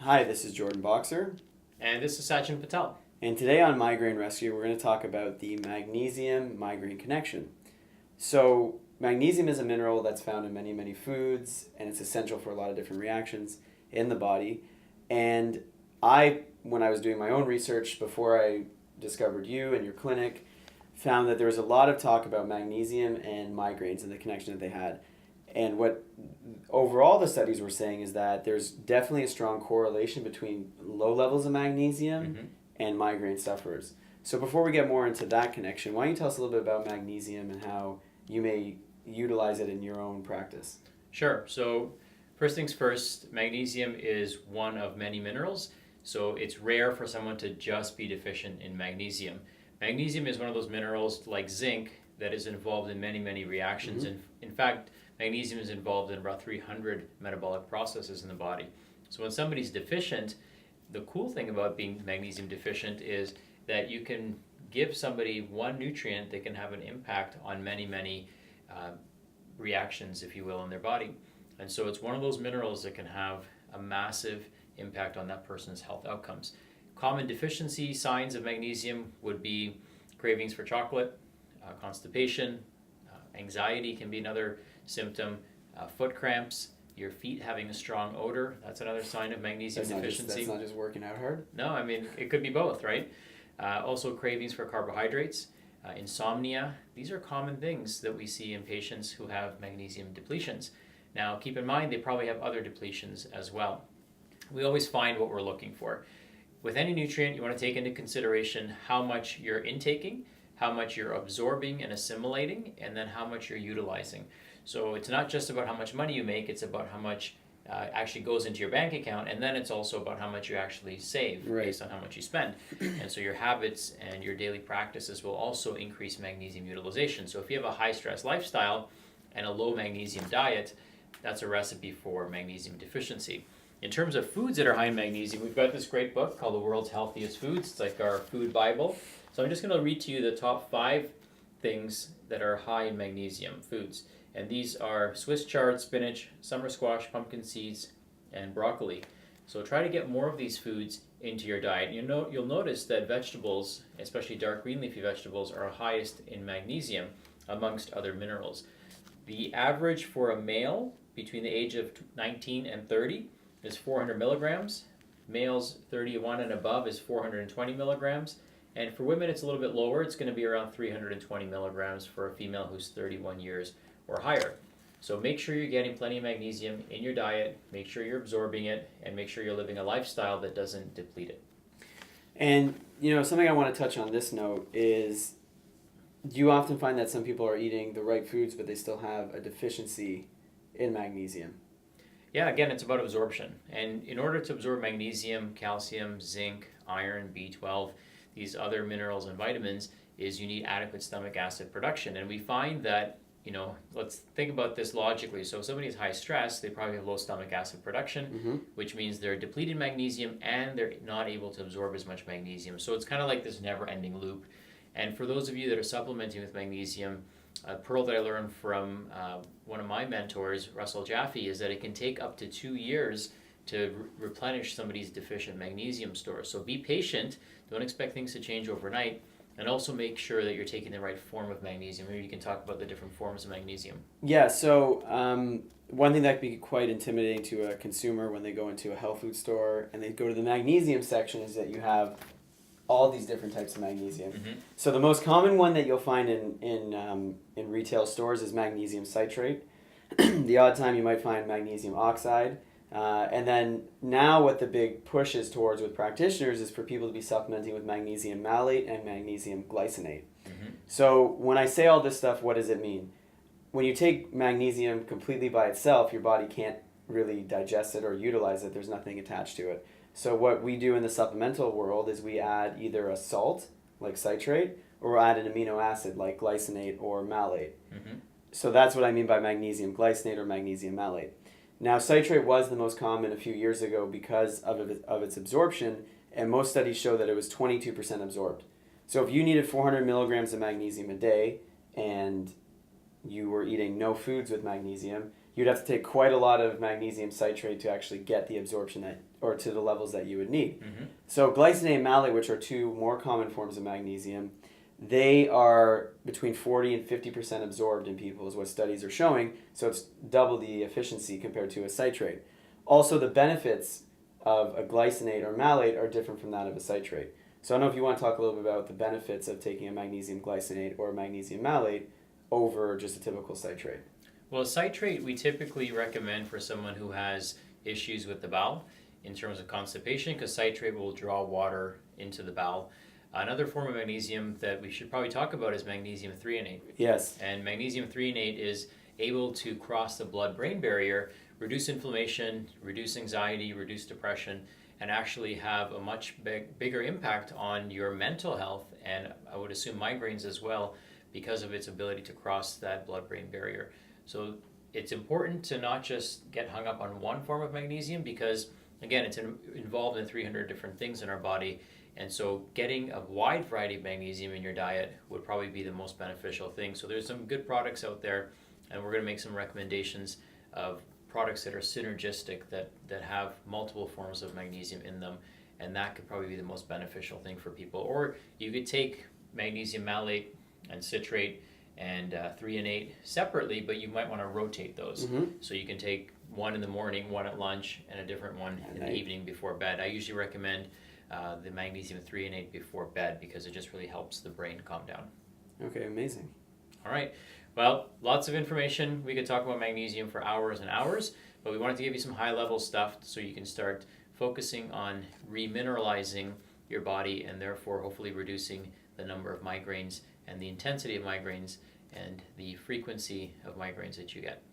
Hi, this is Jordan Boxer, And this is Sachin Patel. and today on Migraine Rescue, we're going to talk about the magnesium migraine connection. So, magnesium is a mineral that's found in many, many foods, and it's essential for a lot of different reactions in the body. And when I was doing my own research before I discovered you and your clinic, found that there was a lot of talk about magnesium and migraines and the connection that they had. And what overall the studies were saying is that there's definitely a strong correlation between low levels of magnesium and migraine sufferers. So before we get more into that connection, why don't you tell us a little bit about magnesium and how you may utilize it in your own practice? Sure. So, first things first, magnesium is one of many minerals. So, it's rare for someone to just be deficient in magnesium. Magnesium is one of those minerals like zinc that is involved in many, many reactions. And in fact, magnesium is involved in about 300 metabolic processes in the body. So, when somebody's deficient, the cool thing about being magnesium deficient is that you can give somebody one nutrient that can have an impact on many, many reactions, if you will, in their body. And so it's one of those minerals that can have a massive impact on that person's health outcomes. Common deficiency signs of magnesium would be cravings for chocolate, constipation, anxiety can be another symptom, foot cramps, your feet having a strong odor, that's another sign of magnesium deficiency. That's not just working out hard? No, I mean, it could be both, right? Also cravings for carbohydrates, insomnia. These are common things that we see in patients who have magnesium depletions. Now, keep in mind, they probably have other depletions as well. We always find what we're looking for. With any nutrient, you want to take into consideration how much you're intaking, how much you're absorbing and assimilating, and then how much you're utilizing. So it's not just about how much money you make, it's about how much actually goes into your bank account, and then it's also about how much you actually save based on how much you spend. And so your habits and your daily practices will also increase magnesium utilization. So if you have a high stress lifestyle and a low magnesium diet, that's a recipe for magnesium deficiency. In terms of foods that are high in magnesium, we've got this great book called The World's Healthiest Foods. It's like our food Bible. So I'm just going to read to you the top 5 things that are high in magnesium foods. And these are Swiss chard, spinach, summer squash, pumpkin seeds, and broccoli. So try to get more of these foods into your diet. You'll notice that vegetables, especially dark green leafy vegetables, are highest in magnesium amongst other minerals. The average for a male between the age of 19 and 30 is 400 milligrams. Males 31 and above is 420 milligrams. And for women, it's a little bit lower. It's going to be around 320 milligrams for a female who's 31 years or higher. So make sure you're getting plenty of magnesium in your diet, make sure you're absorbing it, and make sure you're living a lifestyle that doesn't deplete it. And, something I want to touch on this note is you often find that some people are eating the right foods, but they still have a deficiency in magnesium. Yeah, again, it's about absorption. And in order to absorb magnesium, calcium, zinc, iron, B12, these other minerals and vitamins, is you need adequate stomach acid production. And we find that let's think about this logically. So if somebody has high stress, they probably have low stomach acid production, which means they're depleted magnesium and they're not able to absorb as much magnesium. So it's kind of like this never-ending loop. And for those of you that are supplementing with magnesium, a pearl that I learned from one of my mentors, Russell Jaffe, is that it can take up to 2 years to replenish somebody's deficient magnesium stores. So be patient. Don't expect things to change overnight. And also make sure that you're taking the right form of magnesium. Maybe you can talk about the different forms of magnesium. Yeah, so one thing that can be quite intimidating to a consumer when they go into a health food store and they go to the magnesium section is that you have all these different types of magnesium. So the most common one that you'll find in retail stores is magnesium citrate. The odd time you might find magnesium oxide. And then now what the big push is towards with practitioners is for people to be supplementing with magnesium malate and magnesium glycinate. So when I say all this stuff, what does it mean? When you take magnesium completely by itself, your body can't really digest it or utilize it. There's nothing attached to it. So what we do in the supplemental world is we add either a salt, like citrate, or add an amino acid, like glycinate or malate. So that's what I mean by magnesium glycinate or magnesium malate. Now, citrate was the most common a few years ago because of its absorption, and most studies show that it was 22% absorbed. So if you needed 400 milligrams of magnesium a day and you were eating no foods with magnesium, you'd have to take quite a lot of magnesium citrate to actually get the absorption that, or to the levels that you would need. So glycinate and malate, which are two more common forms of magnesium, they are between 40 and 50% absorbed in people is what studies are showing. So it's double the efficiency compared to a citrate. Also, the benefits of a glycinate or malate are different from that of a citrate. So I don't know if you want to talk a little bit about the benefits of taking a magnesium glycinate or a magnesium malate over just a typical citrate. Well, citrate we typically recommend for someone who has issues with the bowel in terms of constipation, because citrate will draw water into the bowel. Another form of magnesium that we should probably talk about is magnesium threonate. Yes. And magnesium threonate is able to cross the blood-brain barrier, reduce inflammation, reduce anxiety, reduce depression, and actually have a much bigger impact on your mental health, and I would assume migraines as well, because of its ability to cross that blood-brain barrier. So it's important to not just get hung up on one form of magnesium, because again, it's involved in 300 different things in our body, and so getting a wide variety of magnesium in your diet would probably be the most beneficial thing. So there's some good products out there, and we're going to make some recommendations of products that are synergistic, that have multiple forms of magnesium in them, and that could probably be the most beneficial thing for people. Or you could take magnesium malate and citrate and threonate separately, but you might want to rotate those. So you can take one in the morning, one at lunch, and a different one in the evening before bed. I usually recommend the magnesium threonate before bed, because it just really helps the brain calm down. Okay, amazing. All right. Well, lots of information. We could talk about magnesium for hours and hours, but we wanted to give you some high-level stuff so you can start focusing on remineralizing your body, and therefore hopefully reducing the number of migraines and the intensity of migraines and the frequency of migraines that you get.